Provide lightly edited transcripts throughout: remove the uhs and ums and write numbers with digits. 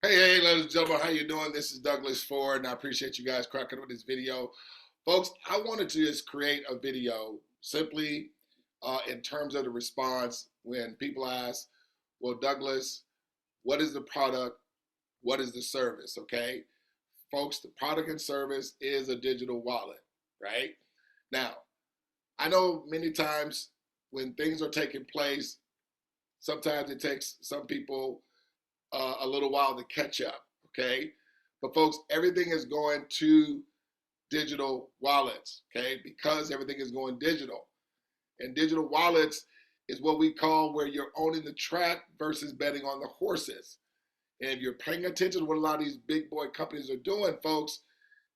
Hey, ladies and gentlemen, how you doing? This is Douglas Ford, and I appreciate you guys cracking with this video. Folks, I wanted to just create a video simply in terms of the response when people ask, well, Douglas, what is the product? What is the service? Okay, folks, the product and service is a digital wallet, right? Now, I know many times when things are taking place, sometimes it takes some people a little while to catch up, okay? But folks, everything is going to digital wallets, okay? Because everything is going digital. And digital wallets is what we call where you're owning the track versus betting on the horses. And if you're paying attention to what a lot of these big boy companies are doing, folks,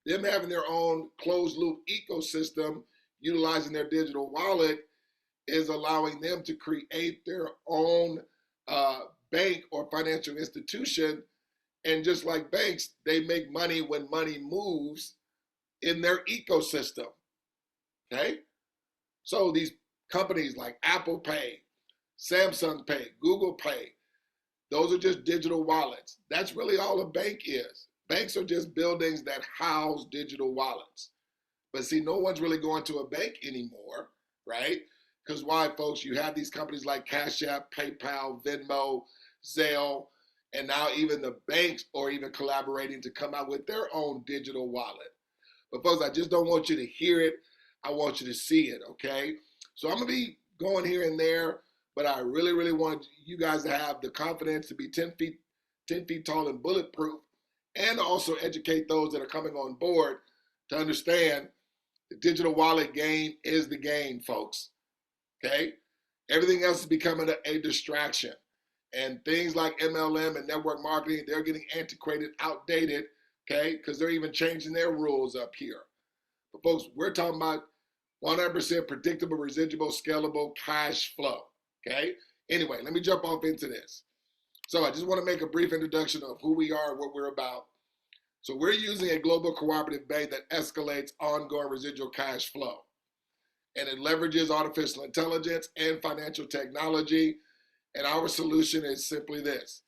them having their own closed loop ecosystem, utilizing their digital wallet is allowing them to create their own bank or financial institution. And just like banks, they make money when money moves in their ecosystem. Okay? So these companies like Apple Pay, Samsung Pay, Google Pay, those are just digital wallets. That's really all a bank is. Banks are just buildings that house digital wallets. But see, no one's really going to a bank anymore, right? Because why, folks? You have these companies like Cash App, PayPal, Venmo, Zelle, and now even the banks are even collaborating to come out with their own digital wallet. But folks, I just don't want you to hear it. I want you to see it, okay? So I'm going to be going here and there, but I really, really want you guys to have the confidence to be 10 feet tall and bulletproof, and also educate those that are coming on board to understand the digital wallet game is the game, folks. Okay? Everything else is becoming a distraction. And things like MLM and network marketing, they're getting antiquated, outdated, okay? Because they're even changing their rules up here. But folks, we're talking about 100% predictable, residual, scalable cash flow, okay? Anyway, let me jump off into this. So I just want to make a brief introduction of who we are and what we're about. So we're using a global cooperative bank that escalates ongoing residual cash flow. And it leverages artificial intelligence and financial technology. And our solution is simply this: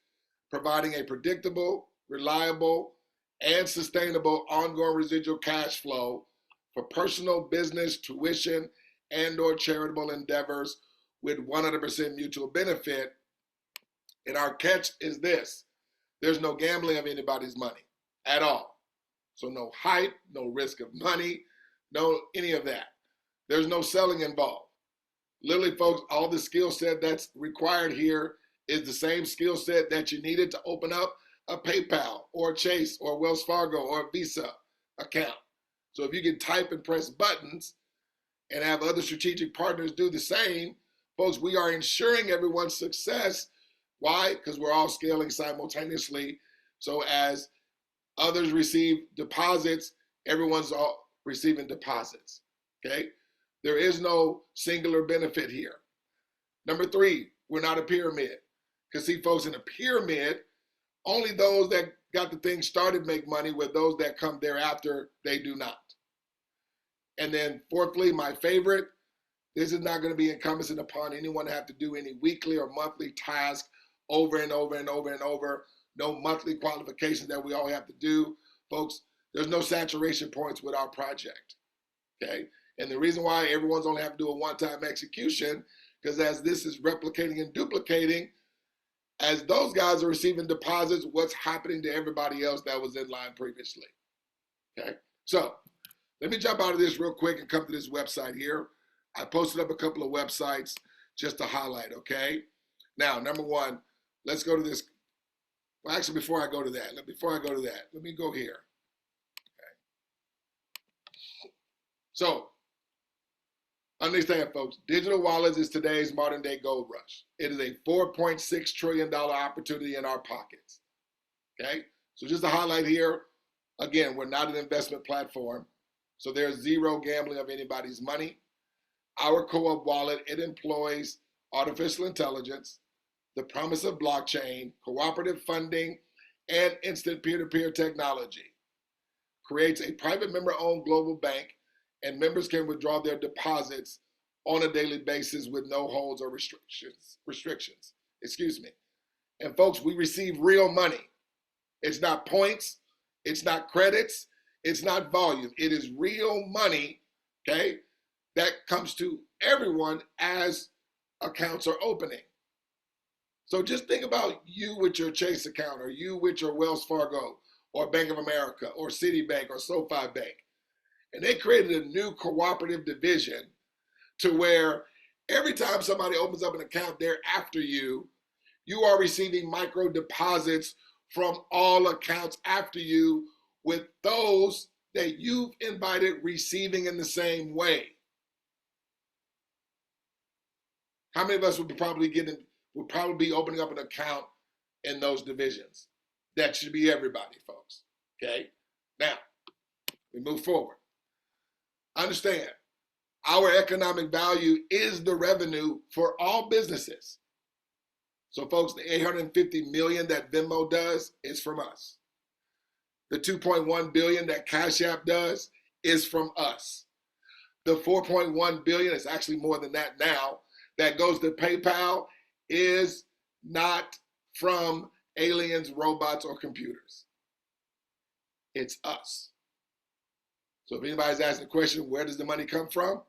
providing a predictable, reliable, and sustainable ongoing residual cash flow for personal, business, tuition, and/or charitable endeavors with 100% mutual benefit. And our catch is this: there's no gambling of anybody's money at all. So no hype, no risk of money, no any of that. There's no selling involved. Literally, folks, all the skill set that's required here is the same skill set that you needed to open up a PayPal or a Chase or Wells Fargo or a Visa account. So if you can type and press buttons and have other strategic partners do the same, folks, we are ensuring everyone's success. Why? Because we're all scaling simultaneously. So as others receive deposits, everyone's all receiving deposits, okay? There is no singular benefit here. Number three, we're not a pyramid. Because see, folks, in a pyramid, only those that got the thing started make money, with those that come thereafter, they do not. And then fourthly, my favorite, this is not going to be incumbent upon anyone to have to do any weekly or monthly task over and over and over and over. No monthly qualifications that we all have to do. Folks, there's no saturation points with our project, okay? And the reason why everyone's only have to do a one-time execution, because as this is replicating and duplicating, as those guys are receiving deposits, what's happening to everybody else that was in line previously, okay? So let me jump out of this real quick and come to this website here. I posted up a couple of websites just to highlight, okay? Now, number one, let's go to this. Well, actually, before I go to that, let me go here. Okay. So, understand, folks, digital wallets is today's modern day gold rush. It is a $4.6 trillion opportunity in our pockets, okay? So just to highlight here, again, we're not an investment platform, so there's zero gambling of anybody's money. Our co-op wallet, it employs artificial intelligence, the promise of blockchain, cooperative funding, and instant peer-to-peer technology. Creates a private member-owned global bank, and members can withdraw their deposits on a daily basis with no holds or restrictions. And folks, we receive real money. It's not points. It's not credits. It's not volume. It is real money, okay, that comes to everyone as accounts are opening. So just think about you with your Chase account, or you with your Wells Fargo or Bank of America or Citibank or SoFi Bank. And they created a new cooperative division to where every time somebody opens up an account, they're after you. You are receiving micro deposits from all accounts after you, with those that you've invited receiving in the same way. How many of us would probably be opening up an account in those divisions? That should be everybody, folks. Okay? Now, we move forward. Understand, our economic value is the revenue for all businesses. So folks, the $850 million that Venmo does is from us. The $2.1 billion that Cash App does is from us. The $4.1 billion, it's actually more than that now, that goes to PayPal is not from aliens, robots, or computers. It's us. So if anybody's asking the question, where does the money come from?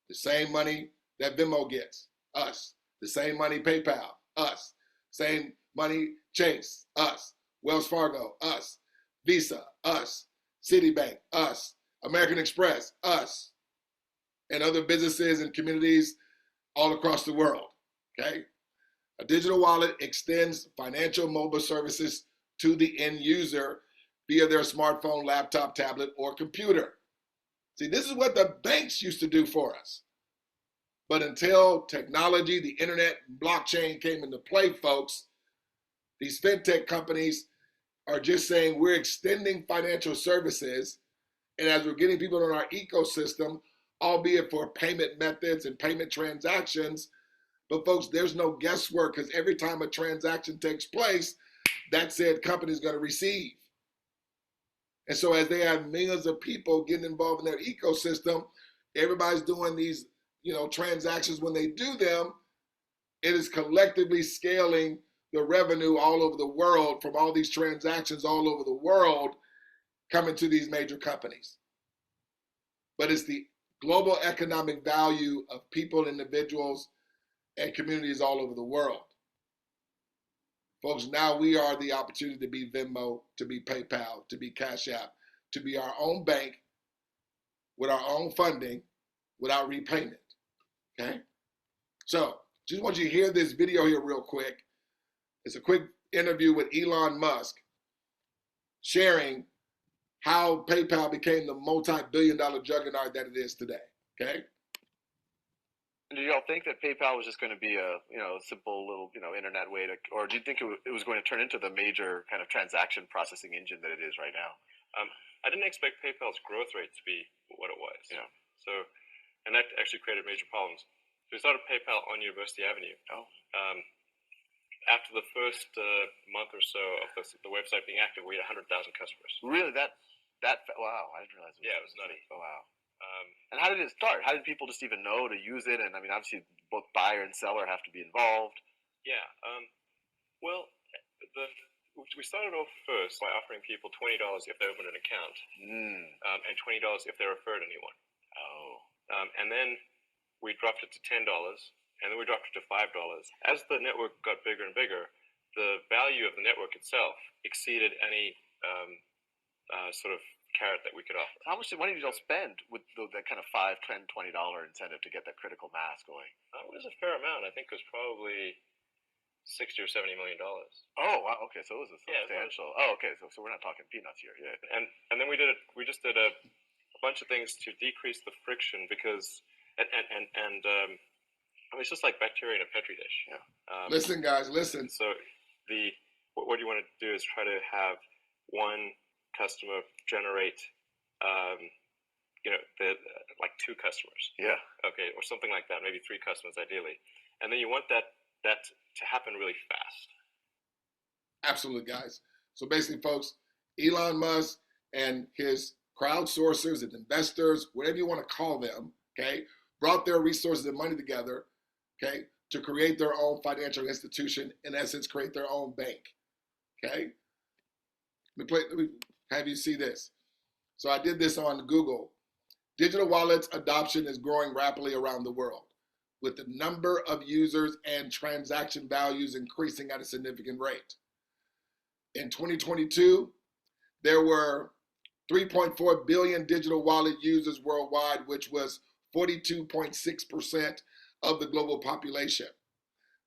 The same money that Venmo gets, us. The same money PayPal, us. Same money Chase, us. Wells Fargo, us. Visa, us. Citibank, us. American Express, us. And other businesses and communities all across the world, okay? A digital wallet extends financial mobile services to the end user via their smartphone, laptop, tablet, or computer. See, this is what the banks used to do for us. But until technology, the internet, blockchain came into play, folks, these fintech companies are just saying we're extending financial services, and as we're getting people in our ecosystem, albeit for payment methods and payment transactions, but folks, there's no guesswork, because every time a transaction takes place, that said company is going to receive. And so as they have millions of people getting involved in their ecosystem, everybody's doing these, transactions. When they do them, it is collectively scaling the revenue all over the world from all these transactions all over the world coming to these major companies. But it's the global economic value of people, individuals, and communities all over the world. Folks, now we are the opportunity to be Venmo, to be PayPal, to be Cash App, to be our own bank with our own funding without repayment, okay? So, just want you to hear this video here real quick. It's a quick interview with Elon Musk sharing how PayPal became the multi-billion-dollar juggernaut that it is today, okay? Did y'all think that PayPal was just going to be a simple little internet way to, or do you think it was going to turn into the major kind of transaction processing engine that it is right now? I didn't expect PayPal's growth rate to be what it was. Yeah. So, and that actually created major problems. So we started PayPal on University Avenue. Oh. After the first month or so of the website being active, we had 100,000 customers. Really? Wow! I didn't realize. Yeah, it was nutty. Oh wow! And how did it start? How did people just even know to use it? And I mean, obviously, both buyer and seller have to be involved. Yeah. Well, we started off first by offering people $20 if they opened an account, and $20 if they referred anyone. Oh. And then we dropped it to $10, and then we dropped it to $5. As the network got bigger and bigger, the value of the network itself exceeded any sort of carrot that we could offer. How much money did y'all spend with that kind of $5, $10, $20 incentive to get that critical mass going? It was a fair amount. I think it was probably $60 or $70 million. Oh wow! Okay, so it was a substantial. Okay, so we're not talking peanuts here. Yeah. And then we just did a bunch of things to decrease the friction, because it's just like bacteria in a petri dish. Yeah. Listen, guys, listen. So what you want to do is try to have one customer generate, like two customers. Yeah. Okay, or something like that. Maybe three customers ideally, and then you want that to happen really fast. Absolutely, guys. So basically, folks, Elon Musk and his crowdsourcers and investors, whatever you want to call them, okay, brought their resources and money together, okay, to create their own financial institution, in essence, create their own bank, okay? Let me have you see this. So I did this on Google. Digital wallets adoption is growing rapidly around the world, with the number of users and transaction values increasing at a significant rate. In 2022, there were 3.4 billion digital wallet users worldwide, which was 42.6% of the global population.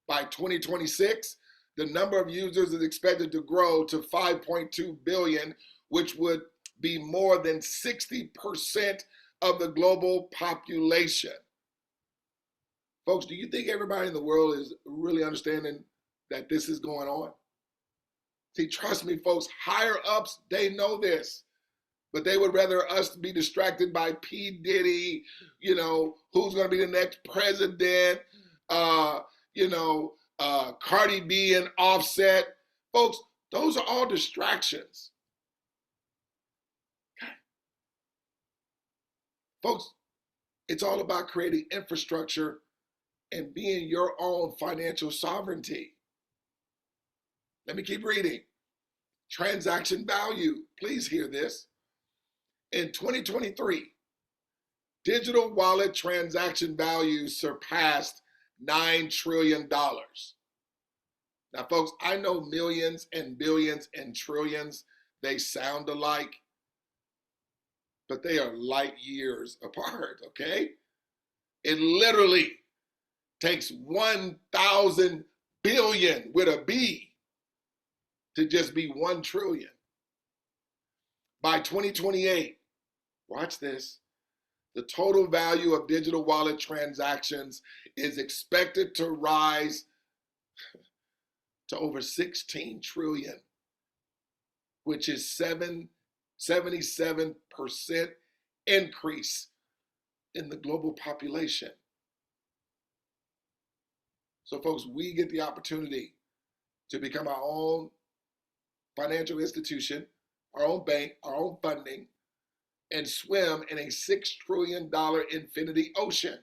By 2026, the number of users is expected to grow to 5.2 billion, which would be more than 60% of the global population. Folks, do you think everybody in the world is really understanding that this is going on? See, trust me, folks, higher ups, they know this, but they would rather us be distracted by P. Diddy, who's going to be the next president, Cardi B and Offset. Folks, those are all distractions. Okay. Folks, it's all about creating infrastructure and being your own financial sovereignty. Let me keep reading. Transaction value, please hear this. In 2023, digital wallet transaction value surpassed $9 trillion. Now, folks, I know millions and billions and trillions, they sound alike, but they are light years apart, okay? It literally takes 1,000 billion with a B to just be 1 trillion. By 2028, watch this, the total value of digital wallet transactions is expected to rise to over 16 trillion, which is 77% increase in the global population. So folks, we get the opportunity to become our own financial institution, our own bank, our own funding, and swim in a $6 trillion infinity ocean.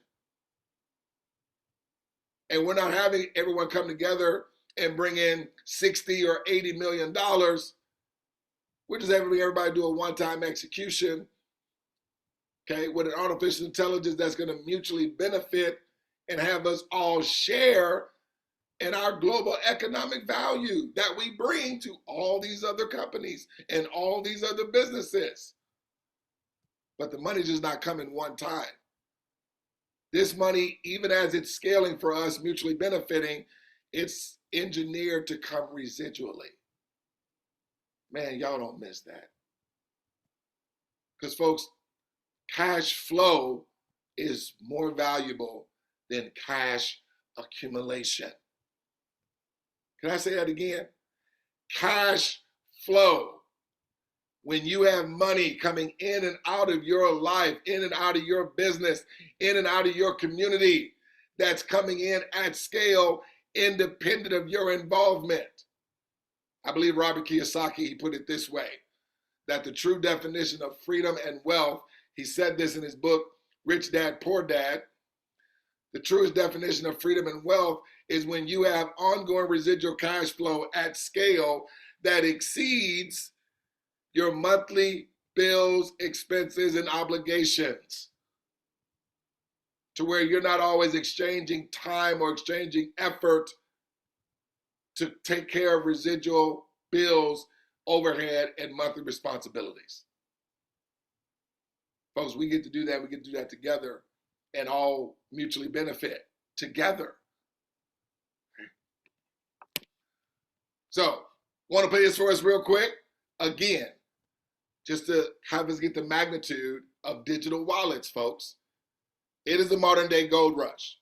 And we're not having everyone come together and bring in 60 or 80 million dollars. We're just having everybody do a one-time execution, okay, with an artificial intelligence that's going to mutually benefit and have us all share in our global economic value that we bring to all these other companies and all these other businesses. But the money's just not coming one time. This money, even as it's scaling for us, mutually benefiting, it's engineered to come residually. Man, y'all don't miss that. Because folks, cash flow is more valuable than cash accumulation. Can I say that again? Cash flow. When you have money coming in and out of your life, in and out of your business, in and out of your community, that's coming in at scale, independent of your involvement. I believe Robert Kiyosaki, he put it this way, that the true definition of freedom and wealth, he said this in his book, Rich Dad, Poor Dad, the truest definition of freedom and wealth is when you have ongoing residual cash flow at scale that exceeds your monthly bills, expenses, and obligations, to where you're not always exchanging time or exchanging effort to take care of residual bills, overhead, and monthly responsibilities. Folks, we get to do that. We get to do that together and all mutually benefit together. So, want to play this for us real quick? Again, just to have us get the magnitude of digital wallets, folks. It is the modern day gold rush.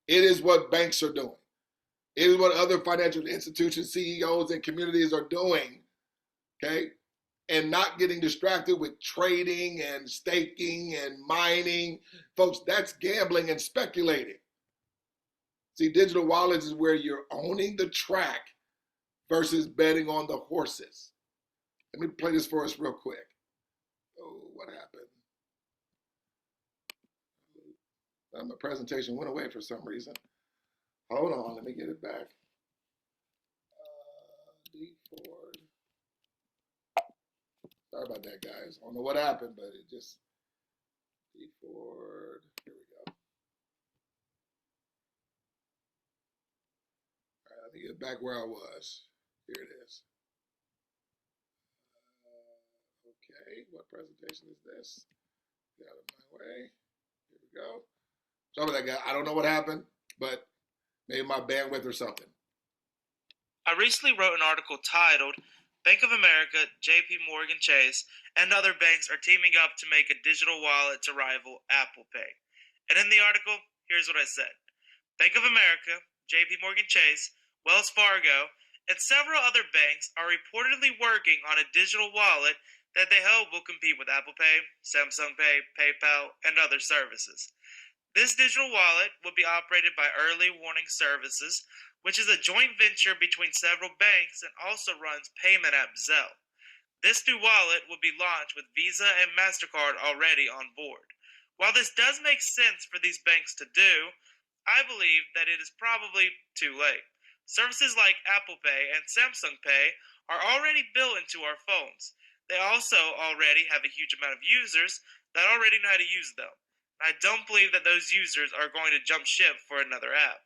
It is what banks are doing. It is what other financial institutions, CEOs, and communities are doing, okay? And not getting distracted with trading and staking and mining. Folks, that's gambling and speculating. See, digital wallets is where you're owning the track versus betting on the horses. Let me play this for us real quick. Oh, what happened? My presentation went away for some reason. Hold on, let me get it back. D4. Sorry about that, guys. I don't know what happened, but it just forward. Here we go. All right, let me get back where I was. Here it is. Okay, what presentation is this? Get out of my way. Here we go. Sorry about that, guy. I don't know what happened, but maybe my bandwidth or something. I recently wrote an article titled, Bank of America, JP Morgan Chase, and other banks are teaming up to make a digital wallet to rival Apple Pay. And in the article, here's what I said. Bank of America, JP Morgan Chase, Wells Fargo, and several other banks are reportedly working on a digital wallet that they hope will compete with Apple Pay, Samsung Pay, PayPal, and other services. This digital wallet will be operated by Early Warning Services, which is a joint venture between several banks and also runs payment app Zelle. This new wallet will be launched with Visa and MasterCard already on board. While this does make sense for these banks to do, I believe that it is probably too late. Services like Apple Pay and Samsung Pay are already built into our phones. They also already have a huge amount of users that already know how to use them. I don't believe that those users are going to jump ship for another app.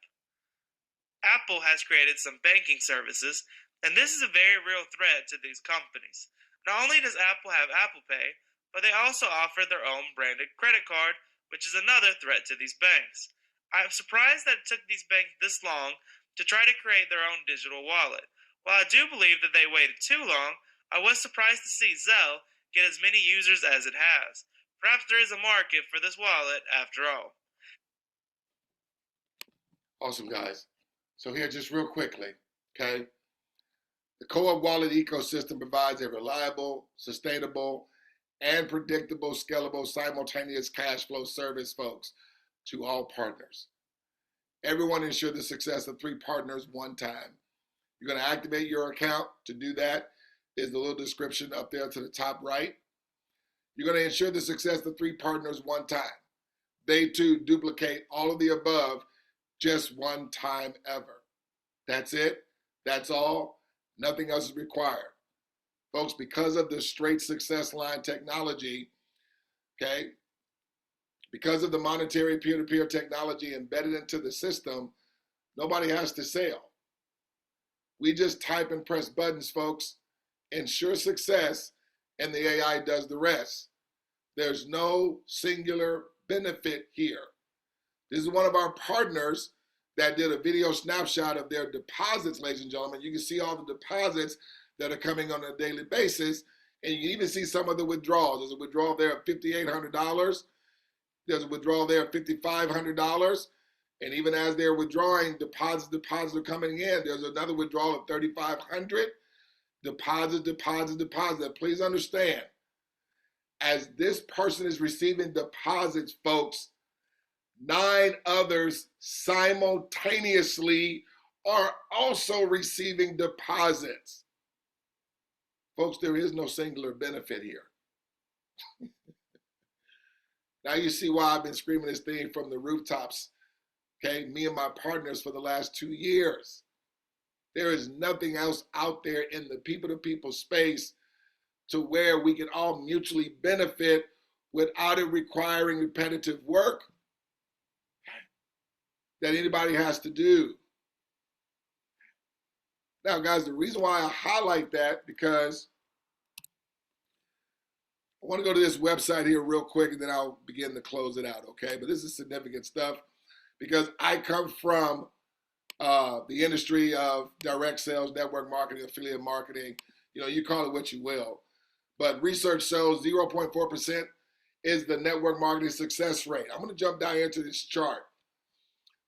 Apple has created some banking services, and this is a very real threat to these companies. Not only does Apple have Apple Pay, but they also offer their own branded credit card, which is another threat to these banks. I am surprised that it took these banks this long to try to create their own digital wallet. While I do believe that they waited too long, I was surprised to see Zelle get as many users as it has. Perhaps there is a market for this wallet after all. Awesome, guys. So here, just real quickly, okay? The co-op wallet ecosystem provides a reliable, sustainable, and predictable, scalable, simultaneous cash flow service, folks, to all partners. Everyone ensure the success of 3 partners one time. You're going to activate your account. To do that is the little description up there to the top right. You're going to ensure the success of 3 partners one time. They too duplicate all of the above just one time ever. That's it. That's all. Nothing else is required. Folks, because of the straight success line technology, okay, because of the monetary peer-to-peer technology embedded into the system, nobody has to sell. We just type and press buttons, folks, ensure success, and the AI does the rest. There's no singular benefit here. This is one of our partners that did a video snapshot of their deposits, ladies and gentlemen. You can see all the deposits that are coming on a daily basis, and you can even see some of the withdrawals. There's a withdrawal there of $5,800. There's a withdrawal there of $5,500. And even as they're withdrawing, deposits are coming in. There's another withdrawal of $3,500. Deposit. Please understand, as this person is receiving deposits, folks, 9 others simultaneously are also receiving deposits. Folks, there is no singular benefit here. Now you see why I've been screaming this thing from the rooftops, okay, me and my partners for the last 2 years. There is nothing else out there in the people-to-people space to where we can all mutually benefit without it requiring repetitive work that anybody has to do. Now, guys, the reason why I highlight that, because I want to go to this website here real quick, and then I'll begin to close it out, okay? But this is significant stuff because I come from the industry of direct sales, network marketing, affiliate marketing. You know, you call it what you will. But research shows 0.4% is the network marketing success rate. I'm going to jump down here to this chart.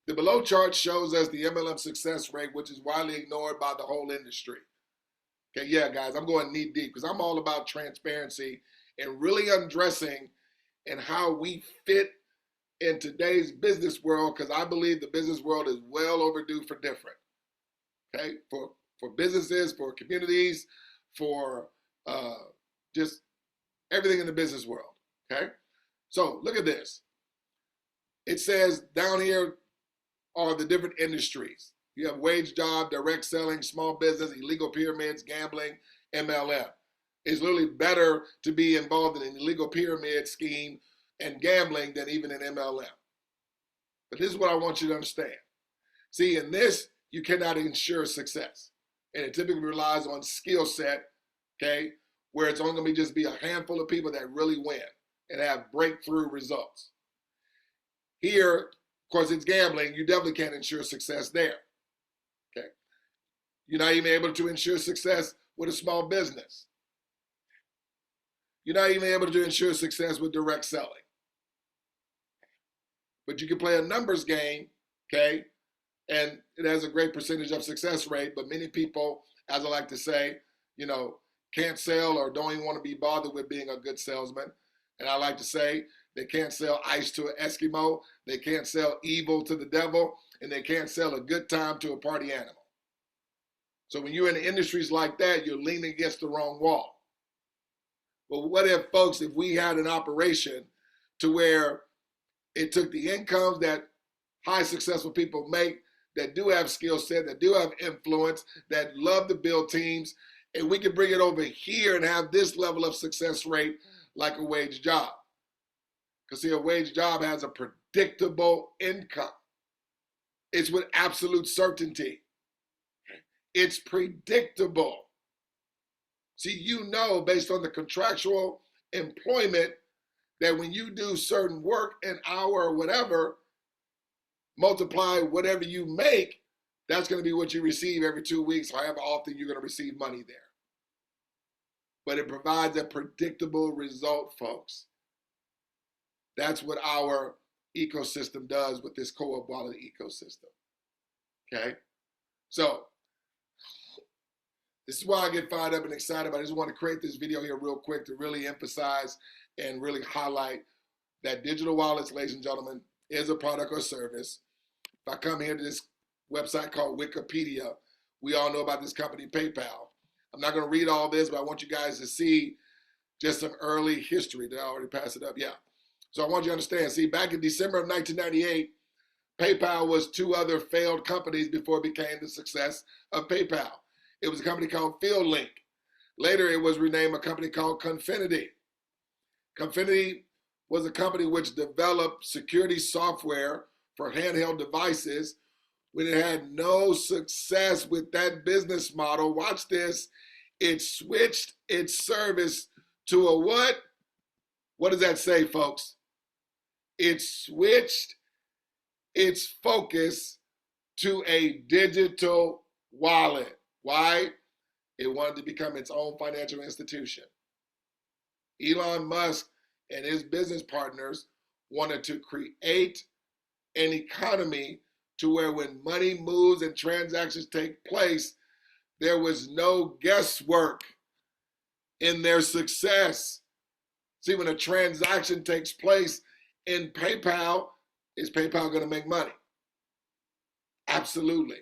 The below chart shows us the MLM success rate, which is widely ignored by the whole industry. Okay, yeah, guys, I'm going knee deep because I'm all about transparency and really undressing and how we fit in today's business world, because I believe the business world is well overdue for different. Okay, for businesses, for communities, for just everything in the business world. Okay, so look at this. It says down here are the different industries. You have wage job, direct selling, small business, illegal pyramids, gambling, MLM. It's literally better to be involved in an illegal pyramid scheme and gambling than even an MLM. But this is what I want you to understand. See, in this, you cannot ensure success. And it typically relies on skill set, okay, where it's only going to just be a handful of people that really win and have breakthrough results. Here, of course, it's gambling. You definitely can't ensure success there, okay? You're not even able to ensure success with a small business. You're not even able to ensure success with direct selling. But you can play a numbers game, okay? And it has a great percentage of success rate, but many people, as I like to say, you know, can't sell or don't even want to be bothered with being a good salesman. And I like to say they can't sell ice to an Eskimo, they can't sell evil to the devil, and they can't sell a good time to a party animal. So when you're in industries like that, you're leaning against the wrong wall. But what if, folks, if we had an operation to where it took the incomes that high successful people make, that do have skill set, that do have influence, that love to build teams, and we can bring it over here and have this level of success rate like a wage job. Because see, a wage job has a predictable income. It's with absolute certainty. It's predictable. See, you know, based on the contractual employment, that when you do certain work, an hour or whatever, multiply whatever you make, that's going to be what you receive every 2 weeks, however often you're going to receive money there. But it provides a predictable result, folks. That's what our ecosystem does with this co-op wallet ecosystem. Okay? So, this is why I get fired up and excited. I just want to create this video here real quick to really emphasize and really highlight that digital wallets, ladies and gentlemen, is a product or service. If I come here to this website called Wikipedia, we all know about this company, PayPal. I'm not going to read all this, but I want you guys to see just some early history. Did I already pass it up? Yeah. So I want you to understand. See, back in December of 1998, PayPal was 2 other failed companies before it became the success of PayPal. It was a company called FieldLink. Later, it was renamed a company called Confinity. Confinity was a company which developed security software for handheld devices. When it had no success with that business model, watch this, it switched its service to a what? What does that say, folks? It switched its focus to a digital wallet. Why? It wanted to become its own financial institution. Elon Musk and his business partners wanted to create an economy to where when money moves and transactions take place, there was no guesswork in their success. See, when a transaction takes place in PayPal, is PayPal going to make money? Absolutely.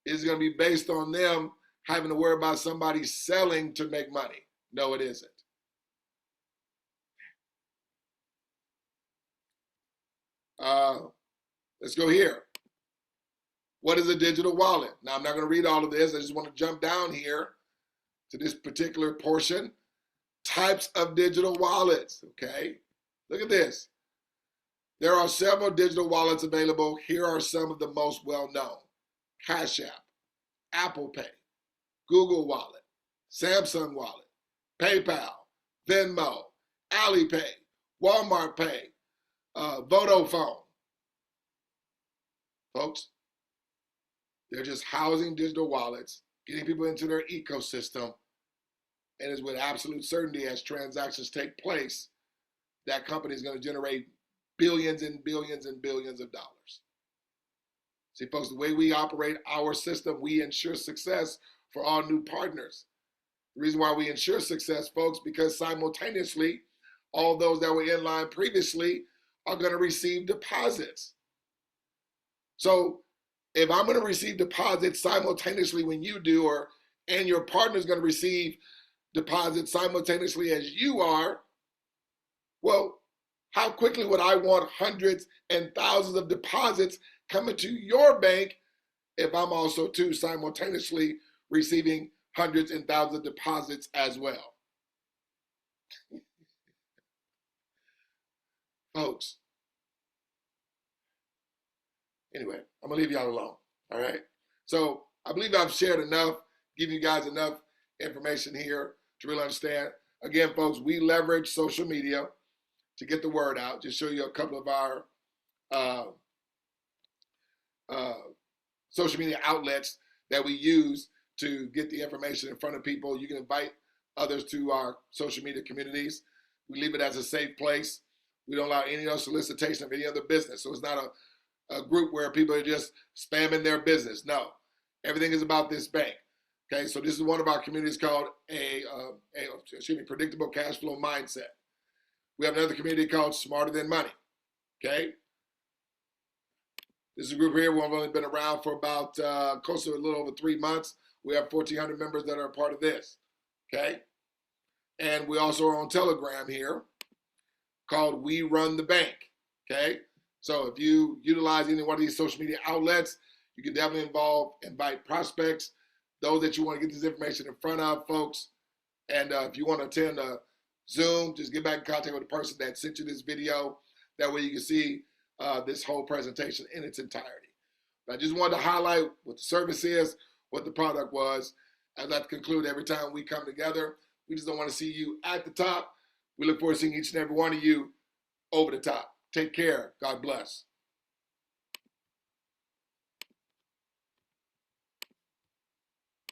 Is it going to be based on them having to worry about somebody selling to make money? No, it isn't. Let's go here. What is a digital wallet? Now, I'm not going to read all of this. I just want to jump down here to this particular portion. Types of digital wallets, okay? Look at this. There are several digital wallets available. Here are some of the most well-known. Cash App, Apple Pay, Google Wallet, Samsung Wallet, PayPal, Venmo, Alipay, Walmart Pay, Vodafone. Folks, they're just housing digital wallets, getting people into their ecosystem, and it's with absolute certainty as transactions take place, that company is going to generate billions and billions and billions of dollars. See, folks, the way we operate our system, we ensure success for all new partners. The reason why we ensure success, folks, because simultaneously, all those that were in line previously are going to receive deposits. So if I'm going to receive deposits simultaneously when you do, and your partner is going to receive deposits simultaneously as you are, well, how quickly would I want hundreds and thousands of deposits coming to your bank if I'm also too simultaneously receiving hundreds and thousands of deposits as well. Folks, anyway, I'm going to leave y'all alone, all right? So I believe I've shared enough, giving you guys enough information here to really understand. Again, folks, we leverage social media to get the word out. Just show you a couple of our social media outlets that we use to get the information in front of people. You can invite others to our social media communities. We leave it as a safe place. We don't allow any other solicitation of any other business. So it's not a group where people are just spamming their business. No, everything is about this bank. Okay, so this is one of our communities called Predictable Cash Flow Mindset. We have another community called Smarter Than Money. Okay, this is a group here. We've only been around for about close to a little over 3 months. We have 1,400 members that are a part of this. Okay, and we also are on Telegram here called We Run the Bank. Okay, so if you utilize any one of these social media outlets, you can definitely invite prospects, those that you want to get this information in front of, folks. And if you want to attend a Zoom, just get back in contact with the person that sent you this video. That way you can see this whole presentation in its entirety. But I just wanted to highlight what the service is, what the product was. I'd like to conclude every time we come together, we just don't want to see you at the top. We look forward to seeing each and every one of you over the top. Take care. God bless.